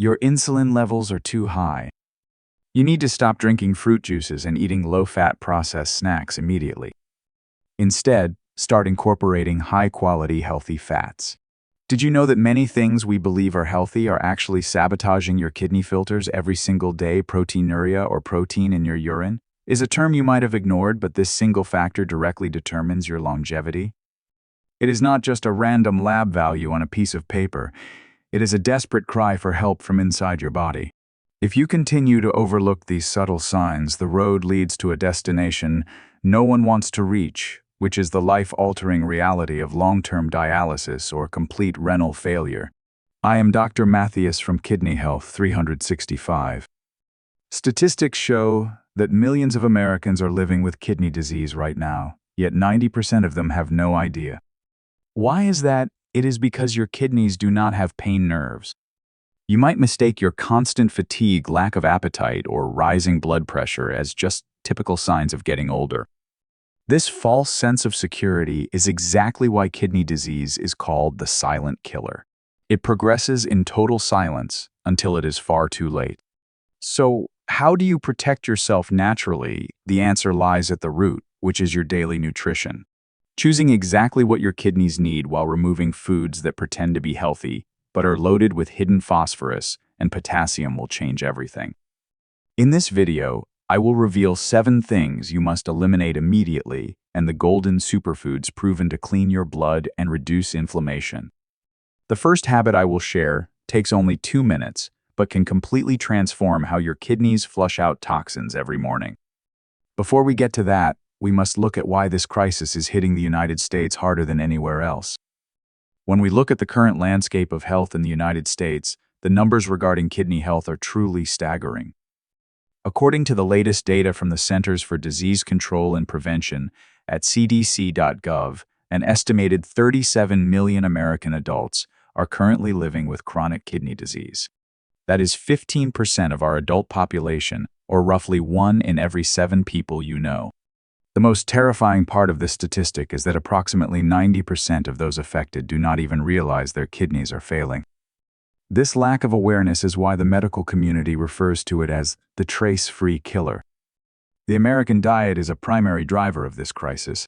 Your insulin levels are too high. You need to stop drinking fruit juices and eating low-fat processed snacks immediately. Instead, start incorporating high-quality healthy fats. Did you know that many things we believe are healthy are actually sabotaging your kidney filters every single day? Proteinuria, or protein in your urine, is a term you might have ignored, but this single factor directly determines your longevity. It is not just a random lab value on a piece of paper. It is a desperate cry for help from inside your body. If you continue to overlook these subtle signs, the road leads to a destination no one wants to reach, which is the life-altering reality of long-term dialysis or complete renal failure. I am Dr. Mattheus from Kidney Health 365. Statistics show that millions of Americans are living with kidney disease right now, yet 90% of them have no idea. Why is that? It is because your kidneys do not have pain nerves. You might mistake your constant fatigue, lack of appetite, or rising blood pressure as just typical signs of getting older. This false sense of security is exactly why kidney disease is called the silent killer. It progresses in total silence until it is far too late. So, how do you protect yourself naturally? The answer lies at the root, which is your daily nutrition. Choosing exactly what your kidneys need while removing foods that pretend to be healthy but are loaded with hidden phosphorus and potassium will change everything. In this video, I will reveal 7 things you must eliminate immediately and the golden superfoods proven to clean your blood and reduce inflammation. The first habit I will share takes only 2 minutes, but can completely transform how your kidneys flush out toxins every morning. Before we get to that, we must look at why this crisis is hitting the United States harder than anywhere else. When we look at the current landscape of health in the United States, the numbers regarding kidney health are truly staggering. According to the latest data from the Centers for Disease Control and Prevention at cdc.gov, an estimated 37 million American adults are currently living with chronic kidney disease. That is 15% of our adult population, or roughly 1 in every 7 people you know. The most terrifying part of this statistic is that approximately 90% of those affected do not even realize their kidneys are failing. This lack of awareness is why the medical community refers to it as the trace-free killer. The American diet is a primary driver of this crisis.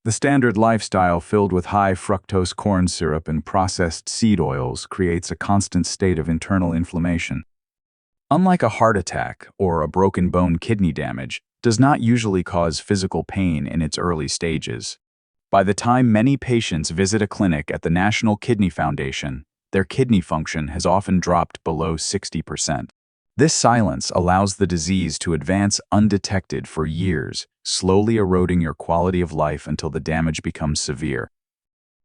The standard lifestyle filled with high fructose corn syrup and processed seed oils creates a constant state of internal inflammation. Unlike a heart attack or a broken bone, kidney damage does not usually cause physical pain in its early stages. By the time many patients visit a clinic at the National Kidney Foundation, their kidney function has often dropped below 60%. This silence allows the disease to advance undetected for years, slowly eroding your quality of life until the damage becomes severe.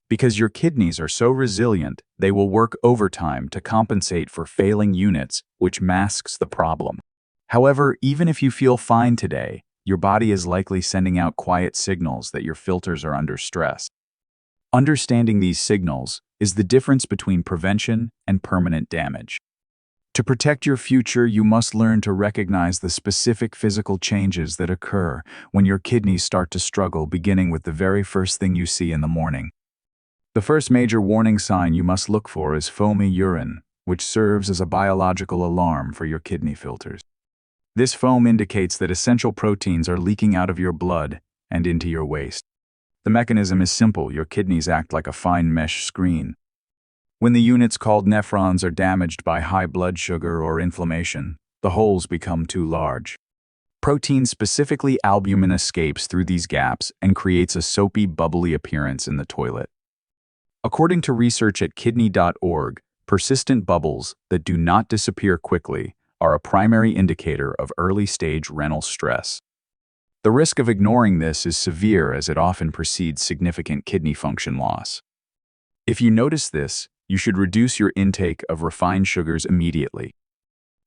Because your kidneys are so resilient, they will work overtime to compensate for failing units, which masks the problem. However, even if you feel fine today, your body is likely sending out quiet signals that your filters are under stress. Understanding these signals is the difference between prevention and permanent damage. To protect your future, you must learn to recognize the specific physical changes that occur when your kidneys start to struggle, beginning with the very first thing you see in the morning. The first major warning sign you must look for is foamy urine, which serves as a biological alarm for your kidney filters. This foam indicates that essential proteins are leaking out of your blood and into your waste. The mechanism is simple. Your kidneys act like a fine mesh screen. When the units called nephrons are damaged by high blood sugar or inflammation, the holes become too large. Protein, specifically albumin, escapes through these gaps and creates a soapy, bubbly appearance in the toilet. According to research at kidney.org, persistent bubbles that do not disappear quickly are a primary indicator of early-stage renal stress. The risk of ignoring this is severe, as it often precedes significant kidney function loss. If you notice this, you should reduce your intake of refined sugars immediately.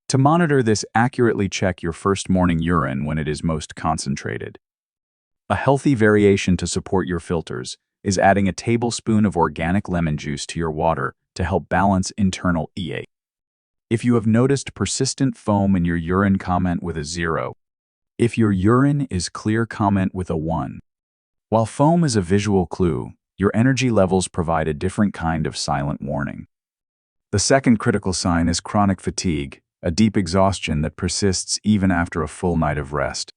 To monitor this, accurately check your first morning urine when it is most concentrated. A healthy variation to support your filters is adding a tablespoon of organic lemon juice to your water to help balance internal pH. If you have noticed persistent foam in your urine, comment with a 0. If your urine is clear, comment with a 1. While foam is a visual clue, your energy levels provide a different kind of silent warning. The second critical sign is chronic fatigue, a deep exhaustion that persists even after a full night of rest.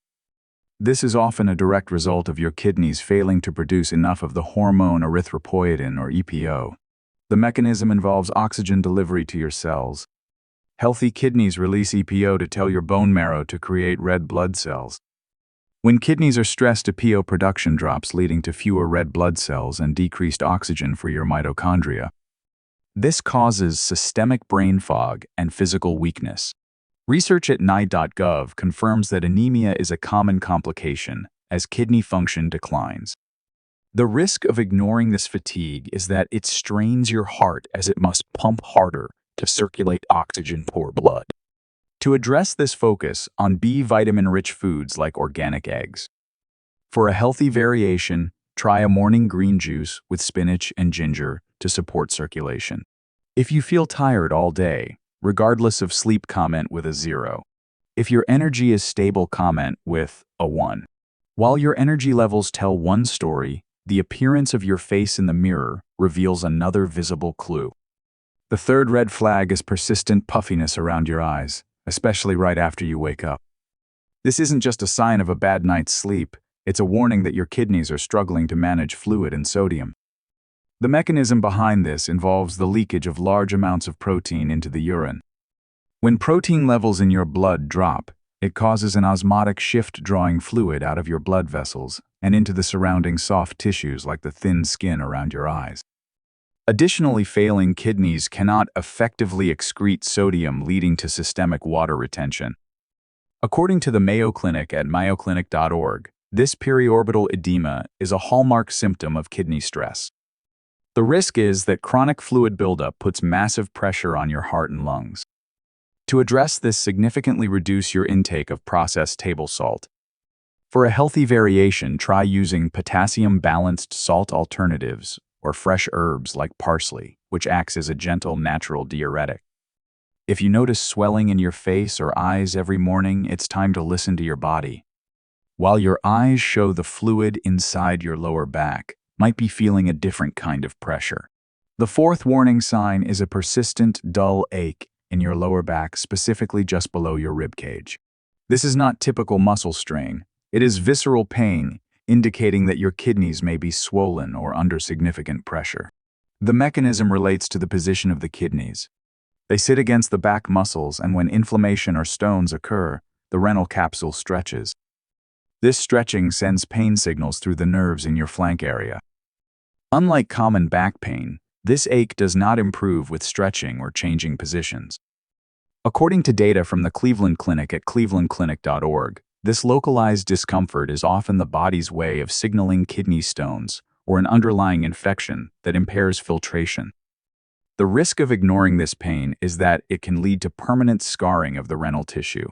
This is often a direct result of your kidneys failing to produce enough of the hormone erythropoietin or EPO. The mechanism involves oxygen delivery to your cells. Healthy kidneys release EPO to tell your bone marrow to create red blood cells. When kidneys are stressed, EPO production drops, leading to fewer red blood cells and decreased oxygen for your mitochondria. This causes systemic brain fog and physical weakness. Research at NICE.gov confirms that anemia is a common complication as kidney function declines. The risk of ignoring this fatigue is that it strains your heart as it must pump harder to circulate oxygen-poor blood. To address this, focus on B vitamin-rich foods like organic eggs. For a healthy variation, try a morning green juice with spinach and ginger to support circulation. If you feel tired all day, regardless of sleep, comment with a 0. If your energy is stable, comment with a 1. While your energy levels tell one story, the appearance of your face in the mirror reveals another visible clue. The third red flag is persistent puffiness around your eyes, especially right after you wake up. This isn't just a sign of a bad night's sleep, it's a warning that your kidneys are struggling to manage fluid and sodium. The mechanism behind this involves the leakage of large amounts of protein into the urine. When protein levels in your blood drop, it causes an osmotic shift, drawing fluid out of your blood vessels and into the surrounding soft tissues like the thin skin around your eyes. Additionally, failing kidneys cannot effectively excrete sodium, leading to systemic water retention. According to the Mayo Clinic at mayoclinic.org, this periorbital edema is a hallmark symptom of kidney stress. The risk is that chronic fluid buildup puts massive pressure on your heart and lungs. To address this, significantly reduce your intake of processed table salt. For a healthy variation, try using potassium-balanced salt alternatives or fresh herbs like parsley, which acts as a gentle natural diuretic. If you notice swelling in your face or eyes every morning, it's time to listen to your body. While your eyes show the fluid inside your lower back, might be feeling a different kind of pressure. The fourth warning sign is a persistent, dull ache in your lower back, specifically just below your rib cage. This is not typical muscle strain. It is visceral pain, indicating that your kidneys may be swollen or under significant pressure. The mechanism relates to the position of the kidneys. They sit against the back muscles, and when inflammation or stones occur, the renal capsule stretches. This stretching sends pain signals through the nerves in your flank area. Unlike common back pain, this ache does not improve with stretching or changing positions. According to data from the Cleveland Clinic at clevelandclinic.org, this localized discomfort is often the body's way of signaling kidney stones or an underlying infection that impairs filtration. The risk of ignoring this pain is that it can lead to permanent scarring of the renal tissue.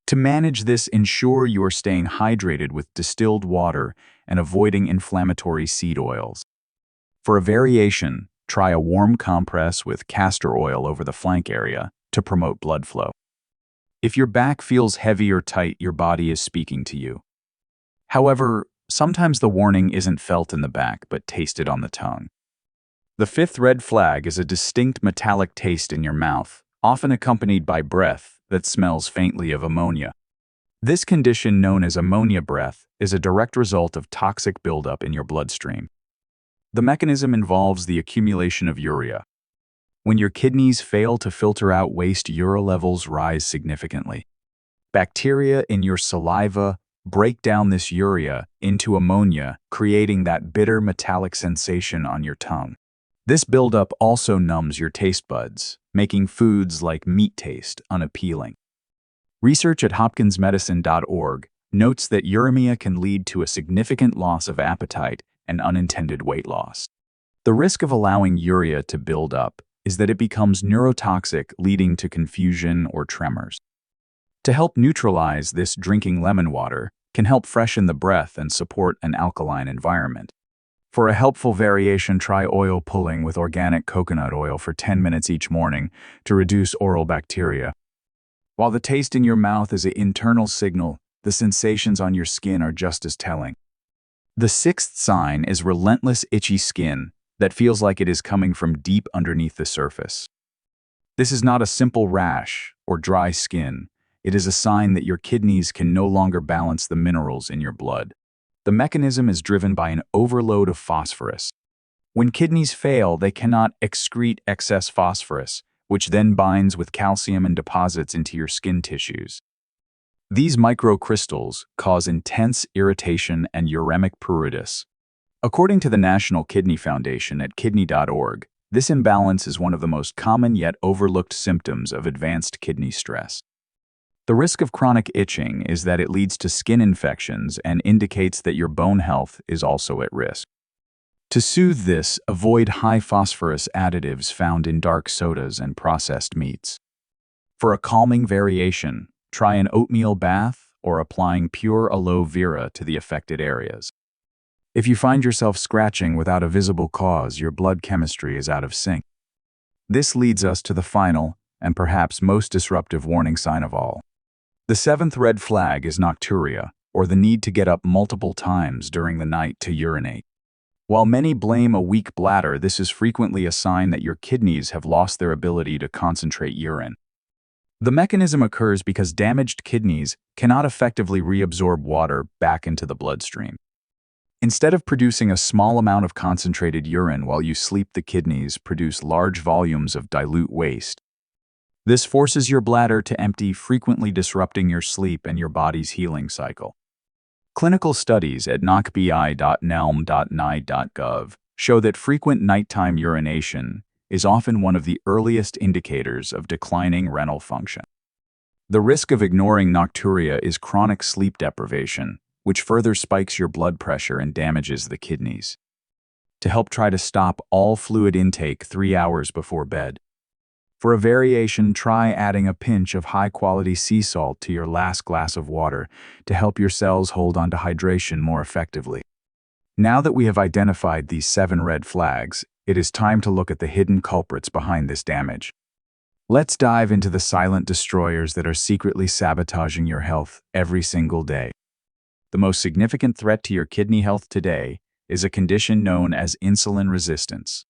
To manage this, ensure you are staying hydrated with distilled water and avoiding inflammatory seed oils. For a variation, try a warm compress with castor oil over the flank area to promote blood flow. If your back feels heavy or tight, your body is speaking to you. However, sometimes the warning isn't felt in the back but tasted on the tongue. The fifth red flag is a distinct metallic taste in your mouth, often accompanied by breath that smells faintly of ammonia. This condition, known as ammonia breath, is a direct result of toxic buildup in your bloodstream. The mechanism involves the accumulation of urea. When your kidneys fail to filter out waste, urea levels rise significantly. Bacteria in your saliva break down this urea into ammonia, creating that bitter metallic sensation on your tongue. This buildup also numbs your taste buds, making foods like meat taste unappealing. Research at hopkinsmedicine.org notes that uremia can lead to a significant loss of appetite and unintended weight loss. The risk of allowing urea to build up is that it becomes neurotoxic, leading to confusion or tremors. To help neutralize this, drinking lemon water can help freshen the breath and support an alkaline environment. For a helpful variation, try oil pulling with organic coconut oil for 10 minutes each morning to reduce oral bacteria. While the taste in your mouth is an internal signal, the sensations on your skin are just as telling. The sixth sign is relentless itchy skin that feels like it is coming from deep underneath the surface. This is not a simple rash or dry skin. It is a sign that your kidneys can no longer balance the minerals in your blood. The mechanism is driven by an overload of phosphorus. When kidneys fail, they cannot excrete excess phosphorus, which then binds with calcium and deposits into your skin tissues. These microcrystals cause intense irritation and uremic pruritus. According to the National Kidney Foundation at kidney.org, this imbalance is one of the most common yet overlooked symptoms of advanced kidney stress. The risk of chronic itching is that it leads to skin infections and indicates that your bone health is also at risk. To soothe this, avoid high-phosphorus additives found in dark sodas and processed meats. For a calming variation, try an oatmeal bath or applying pure aloe vera to the affected areas. If you find yourself scratching without a visible cause, your blood chemistry is out of sync. This leads us to the final and perhaps most disruptive warning sign of all. The seventh red flag is nocturia, or the need to get up multiple times during the night to urinate. While many blame a weak bladder, this is frequently a sign that your kidneys have lost their ability to concentrate urine. The mechanism occurs because damaged kidneys cannot effectively reabsorb water back into the bloodstream. Instead of producing a small amount of concentrated urine while you sleep, the kidneys produce large volumes of dilute waste. This forces your bladder to empty, frequently disrupting your sleep and your body's healing cycle. Clinical studies at nocbi.nelm.ni.gov show that frequent nighttime urination is often one of the earliest indicators of declining renal function. The risk of ignoring nocturia is chronic sleep deprivation, which further spikes your blood pressure and damages the kidneys. To help, try to stop all fluid intake 3 hours before bed. For a variation, try adding a pinch of high-quality sea salt to your last glass of water to help your cells hold on to hydration more effectively. Now that we have identified these 7 red flags, it is time to look at the hidden culprits behind this damage. Let's dive into the silent destroyers that are secretly sabotaging your health every single day. The most significant threat to your kidney health today is a condition known as insulin resistance.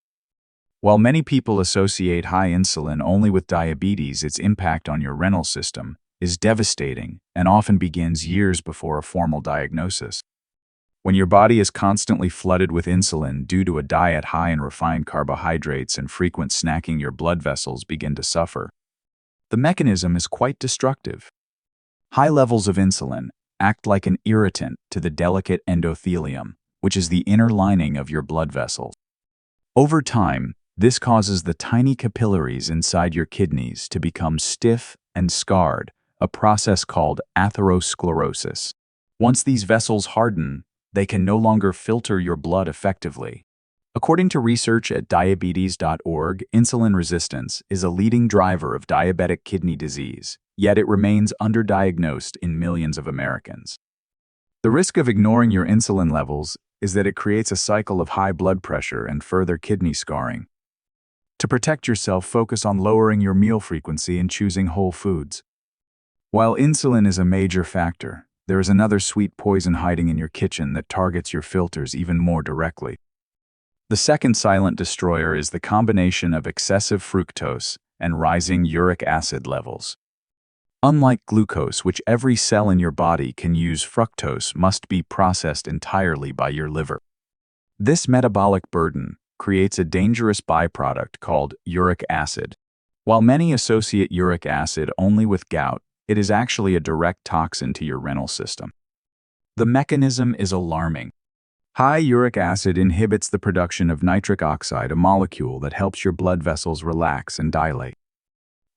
While many people associate high insulin only with diabetes, its impact on your renal system is devastating and often begins years before a formal diagnosis. When your body is constantly flooded with insulin due to a diet high in refined carbohydrates and frequent snacking, your blood vessels begin to suffer. The mechanism is quite destructive. High levels of insulin act like an irritant to the delicate endothelium, which is the inner lining of your blood vessels. Over time, this causes the tiny capillaries inside your kidneys to become stiff and scarred, a process called atherosclerosis. Once these vessels harden, they can no longer filter your blood effectively. According to research at diabetes.org, insulin resistance is a leading driver of diabetic kidney disease, yet it remains underdiagnosed in millions of Americans. The risk of ignoring your insulin levels is that it creates a cycle of high blood pressure and further kidney scarring. To protect yourself, focus on lowering your meal frequency and choosing whole foods. While insulin is a major factor, there is another sweet poison hiding in your kitchen that targets your filters even more directly. The second silent destroyer is the combination of excessive fructose and rising uric acid levels. Unlike glucose, which every cell in your body can use, fructose must be processed entirely by your liver. This metabolic burden creates a dangerous byproduct called uric acid. While many associate uric acid only with gout, it is actually a direct toxin to your renal system. The mechanism is alarming. High uric acid inhibits the production of nitric oxide, a molecule that helps your blood vessels relax and dilate.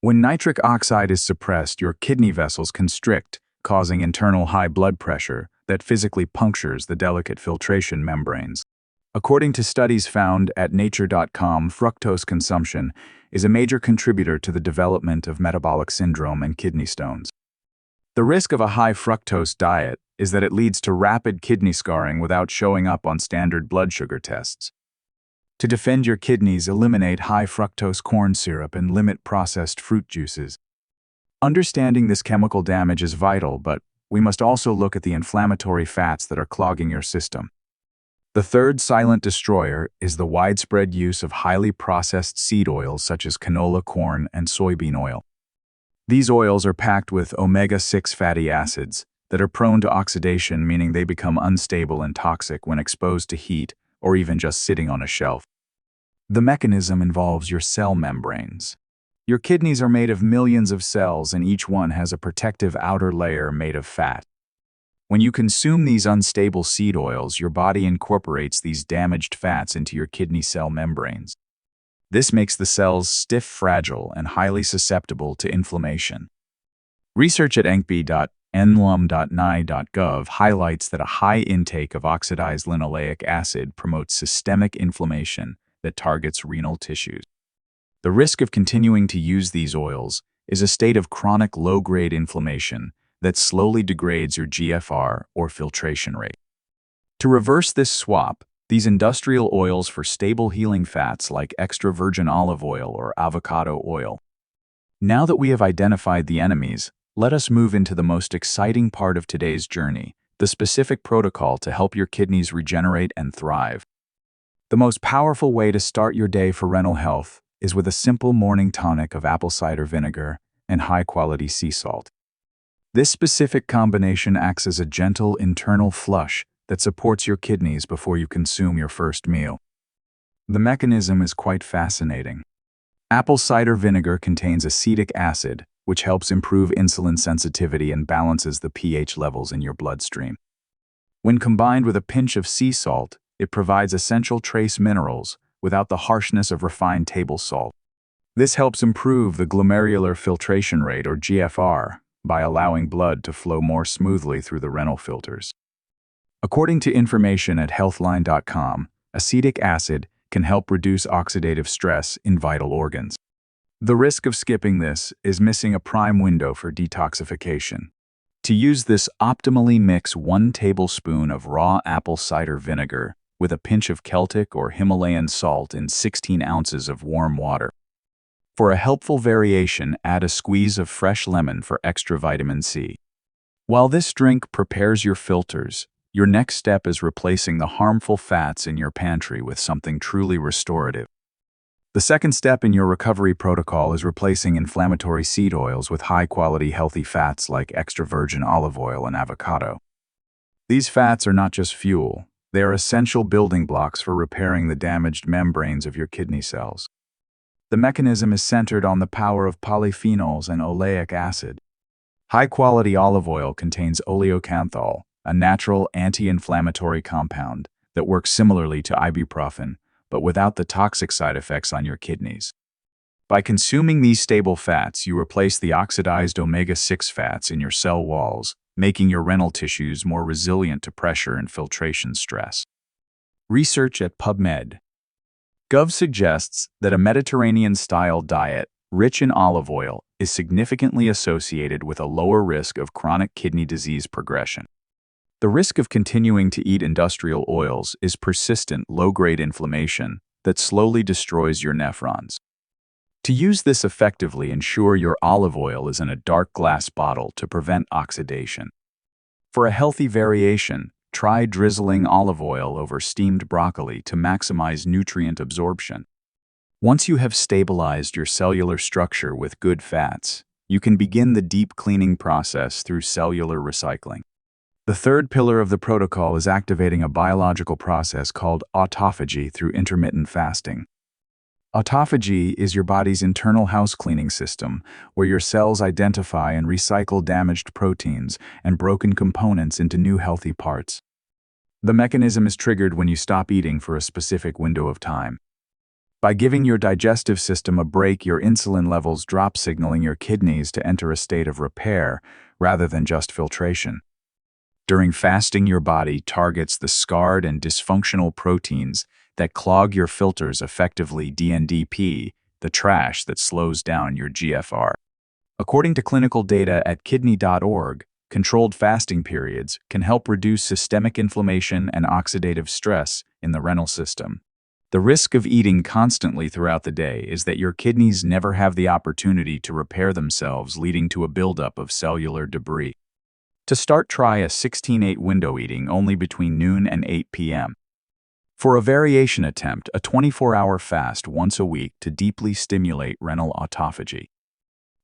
When nitric oxide is suppressed, your kidney vessels constrict, causing internal high blood pressure that physically punctures the delicate filtration membranes. According to studies found at nature.com, fructose consumption is a major contributor to the development of metabolic syndrome and kidney stones. The risk of a high fructose diet is that it leads to rapid kidney scarring without showing up on standard blood sugar tests. To defend your kidneys, eliminate high fructose corn syrup and limit processed fruit juices. Understanding this chemical damage is vital, but we must also look at the inflammatory fats that are clogging your system. The third silent destroyer is the widespread use of highly processed seed oils such as canola, corn, and soybean oil. These oils are packed with omega-6 fatty acids that are prone to oxidation, meaning they become unstable and toxic when exposed to heat or even just sitting on a shelf. The mechanism involves your cell membranes. Your kidneys are made of millions of cells, and each one has a protective outer layer made of fat. When you consume these unstable seed oils, your body incorporates these damaged fats into your kidney cell membranes. This makes the cells stiff, fragile, and highly susceptible to inflammation. Research at enlum.ni.gov highlights that a high intake of oxidized linoleic acid promotes systemic inflammation that targets renal tissues. The risk of continuing to use these oils is a state of chronic low-grade inflammation that slowly degrades your GFR or filtration rate. To reverse this swap, these industrial oils for stable healing fats like extra virgin olive oil or avocado oil. Now that we have identified the enemies, let us move into the most exciting part of today's journey, the specific protocol to help your kidneys regenerate and thrive. The most powerful way to start your day for renal health is with a simple morning tonic of apple cider vinegar and high-quality sea salt. This specific combination acts as a gentle internal flush that supports your kidneys before you consume your first meal. The mechanism is quite fascinating. Apple cider vinegar contains acetic acid, which helps improve insulin sensitivity and balances the pH levels in your bloodstream. When combined with a pinch of sea salt, it provides essential trace minerals without the harshness of refined table salt. This helps improve the glomerular filtration rate, or GFR, by allowing blood to flow more smoothly through the renal filters. According to information at healthline.com, acetic acid can help reduce oxidative stress in vital organs. The risk of skipping this is missing a prime window for detoxification. To use this, optimally mix 1 tablespoon of raw apple cider vinegar with a pinch of Celtic or Himalayan salt in 16 ounces of warm water. For a helpful variation, add a squeeze of fresh lemon for extra vitamin C. While this drink prepares your filters, your next step is replacing the harmful fats in your pantry with something truly restorative. The second step in your recovery protocol is replacing inflammatory seed oils with high-quality healthy fats like extra virgin olive oil and avocado. These fats are not just fuel, they are essential building blocks for repairing the damaged membranes of your kidney cells. The mechanism is centered on the power of polyphenols and oleic acid. High-quality olive oil contains oleocanthal, a natural anti-inflammatory compound that works similarly to ibuprofen, but without the toxic side effects on your kidneys. By consuming these stable fats, you replace the oxidized omega-6 fats in your cell walls, making your renal tissues more resilient to pressure and filtration stress. Research at PubMed.gov suggests that a Mediterranean-style diet rich in olive oil is significantly associated with a lower risk of chronic kidney disease progression. The risk of continuing to eat industrial oils is persistent low-grade inflammation that slowly destroys your nephrons. To use this effectively, ensure your olive oil is in a dark glass bottle to prevent oxidation. For a healthy variation, try drizzling olive oil over steamed broccoli to maximize nutrient absorption. Once you have stabilized your cellular structure with good fats, you can begin the deep cleaning process through cellular recycling. The third pillar of the protocol is activating a biological process called autophagy through intermittent fasting. Autophagy is your body's internal house cleaning system, where your cells identify and recycle damaged proteins and broken components into new healthy parts. The mechanism is triggered when you stop eating for a specific window of time. By giving your digestive system a break, your insulin levels drop, signaling your kidneys to enter a state of repair rather than just filtration. During fasting, your body targets the scarred and dysfunctional proteins that clog your filters, effectively DNDP, the trash that slows down your GFR. According to clinical data at kidney.org, controlled fasting periods can help reduce systemic inflammation and oxidative stress in the renal system. The risk of eating constantly throughout the day is that your kidneys never have the opportunity to repair themselves, leading to a buildup of cellular debris. To start, try a 16-8 window, eating only between noon and 8 p.m. For a variation, attempt a 24-hour fast once a week to deeply stimulate renal autophagy.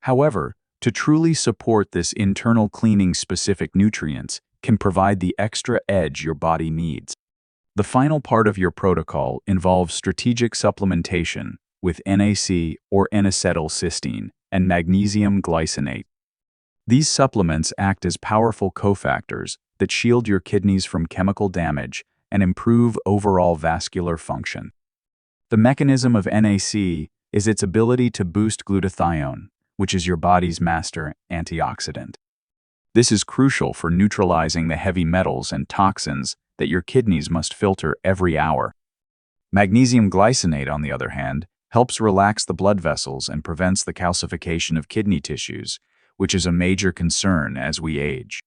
However, to truly support this internal cleaning, specific nutrients can provide the extra edge your body needs. The final part of your protocol involves strategic supplementation with NAC or N-acetylcysteine and magnesium glycinate. These supplements act as powerful cofactors that shield your kidneys from chemical damage and improve overall vascular function. The mechanism of NAC is its ability to boost glutathione, which is your body's master antioxidant. This is crucial for neutralizing the heavy metals and toxins that your kidneys must filter every hour. Magnesium glycinate, on the other hand, helps relax the blood vessels and prevents the calcification of kidney tissues, which is a major concern as we age.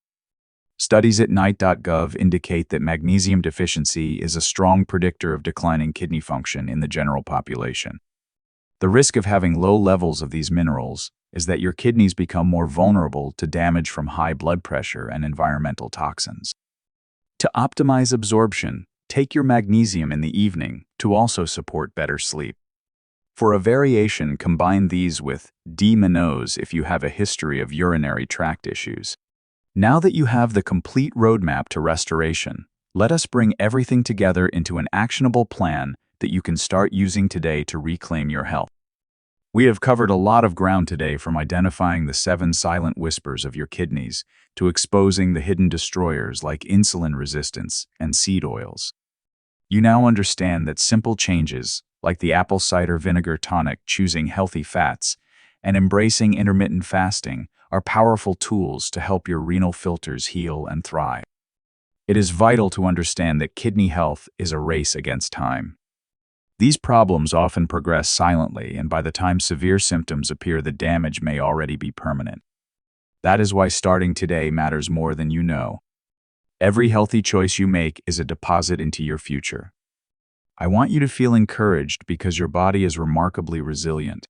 Studies at NICE.gov indicate that magnesium deficiency is a strong predictor of declining kidney function in the general population. The risk of having low levels of these minerals is that your kidneys become more vulnerable to damage from high blood pressure and environmental toxins. To optimize absorption, take your magnesium in the evening to also support better sleep. For a variation, combine these with D-Minose if you have a history of urinary tract issues. Now that you have the complete roadmap to restoration, let us bring everything together into an actionable plan that you can start using today to reclaim your health. We have covered a lot of ground today, from identifying the 7 silent whispers of your kidneys to exposing the hidden destroyers like insulin resistance and seed oils. You now understand that simple changes, like the apple cider vinegar tonic, choosing healthy fats, and embracing intermittent fasting, are powerful tools to help your renal filters heal and thrive. It is vital to understand that kidney health is a race against time. These problems often progress silently, and by the time severe symptoms appear, the damage may already be permanent. That is why starting today matters more than you know. Every healthy choice you make is a deposit into your future. I want you to feel encouraged because your body is remarkably resilient.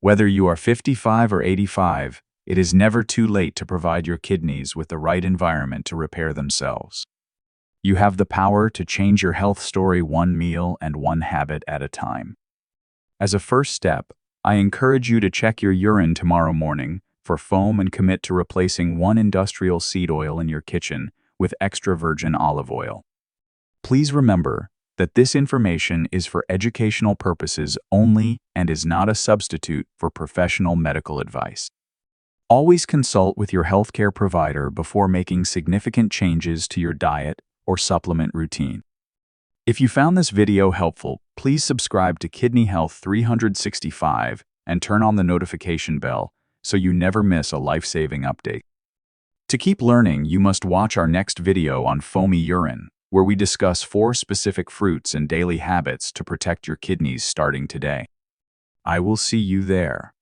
Whether you are 55 or 85, it is never too late to provide your kidneys with the right environment to repair themselves. You have the power to change your health story one meal and one habit at a time. As a first step, I encourage you to check your urine tomorrow morning for foam and commit to replacing 1 industrial seed oil in your kitchen with extra virgin olive oil. Please remember that this information is for educational purposes only and is not a substitute for professional medical advice. Always consult with your healthcare provider before making significant changes to your diet or supplement routine. If you found this video helpful, please subscribe to Kidney Health 365 and turn on the notification bell so you never miss a life-saving update. To keep learning, you must watch our next video on Foamy urine, where we discuss 4 specific fruits and daily habits to protect your kidneys starting today. I will see you there.